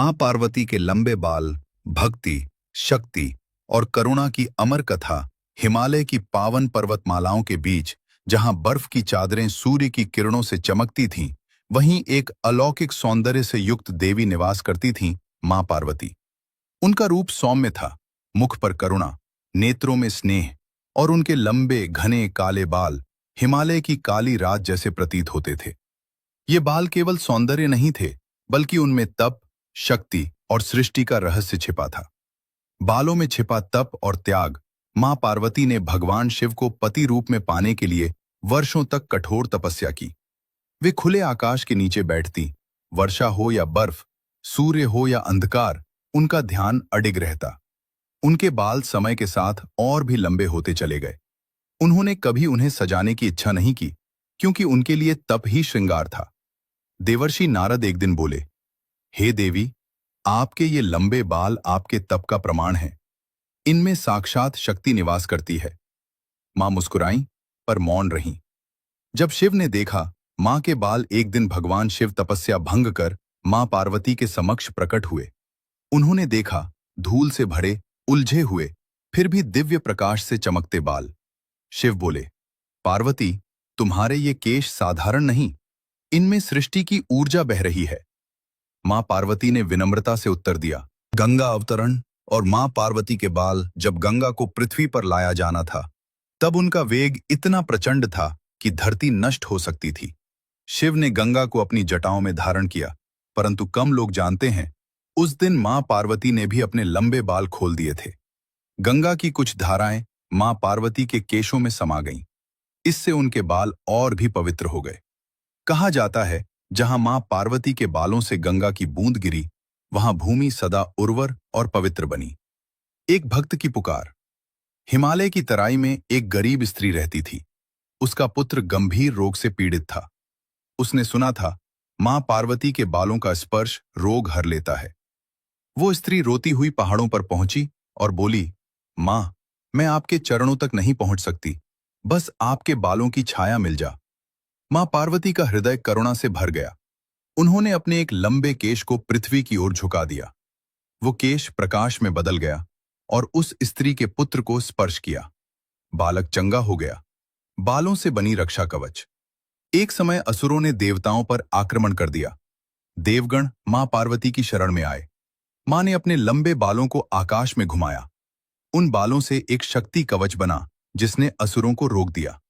मां पार्वती के लंबे बाल, भक्ति, शक्ति और करुणा की अमर कथा हिमालय की पावन पर्वतमालाओं के बीच, जहां बर्फ की चादरें सूर्य की किरणों से चमकती थीं, वहीं एक अलौकिक सौंदर्य से युक्त देवी निवास करती थीं, मां पार्वती। उनका रूप सौम्य था, मुख पर करुणा, नेत्रों में स्नेह, और उनके लंबे घने काले बाल हिमालय की काली रात जैसे प्रतीत होते थे। ये बाल केवल सौंदर्य नहीं थे, बल्कि उनमें तप, शक्ति और सृष्टि का रहस्य छिपा था। बालों में छिपा तप और त्याग मां पार्वती ने भगवान शिव को पति रूप में पाने के लिए वर्षों तक कठोर तपस्या की। वे खुले आकाश के नीचे बैठती, वर्षा हो या बर्फ, सूर्य हो या अंधकार, उनका ध्यान अडिग रहता। उनके बाल समय के साथ और भी लंबे होते चले गए। उन्होंने कभी उन्हें सजाने की इच्छा नहीं की, क्योंकि उनके लिए तप ही श्रृंगार था। देवर्षि नारद एक दिन बोले, हे देवी, आपके ये लंबे बाल आपके तप का प्रमाण हैं। इनमें साक्षात शक्ति निवास करती है। मां मुस्कुराईं, पर मौन रहीं। जब शिव ने देखा, मां के बाल एक दिन भगवान शिव तपस्या भंग कर मां पार्वती के समक्ष प्रकट हुए। उन्होंने देखा, धूल से भरे, उलझे हुए, फिर भी दिव्य प्रकाश से चमकते बाल। शिव बोले, पार्वती, तुम्हारे ये केश साधारण नहीं, इनमें सृष्टि की ऊर्जा बह रही है। मां पार्वती ने विनम्रता से उत्तर दिया, गंगा अवतरण और मां पार्वती के बाल जब गंगा को पृथ्वी पर लाया जाना था, तब उनका वेग इतना प्रचंड था कि धरती नष्ट हो सकती थी। शिव ने गंगा को अपनी जटाओं में धारण किया, परंतु कम लोग जानते हैं, उस दिन मां पार्वती ने भी अपने लंबे बाल खोल दिए थे। गंगा की कुछ धाराएं मां पार्वती के केशों में समा गईं। इससे उनके बाल और भी पवित्र हो गए। कहा जाता है, जहां मां पार्वती के बालों से गंगा की बूंद गिरी, वहां भूमि सदा उर्वर और पवित्र बनी। एक भक्त की पुकार। हिमालय की तराई में एक गरीब स्त्री रहती थी। उसका पुत्र गंभीर रोग से पीड़ित था। उसने सुना था, मां पार्वती के बालों का स्पर्श रोग हर लेता है। वो स्त्री रोती हुई पहाड़ों पर पहुंची और बोली, मां, मैं आपके चरणों तक नहीं पहुंच सकती, बस आपके बालों की छाया मिल जा। मां पार्वती का हृदय करुणा से भर गया। उन्होंने अपने एक लंबे केश को पृथ्वी की ओर झुका दिया। वो केश प्रकाश में बदल गया और उस स्त्री के पुत्र को स्पर्श किया। बालक चंगा हो गया। बालों से बनी रक्षा कवच। एक समय असुरों ने देवताओं पर आक्रमण कर दिया। देवगण मां पार्वती की शरण में आए। मां ने अपने लंबे बालों को आकाश में घुमाया। उन बालों से एक शक्ति कवच बना, जिसने असुरों को रोक दिया।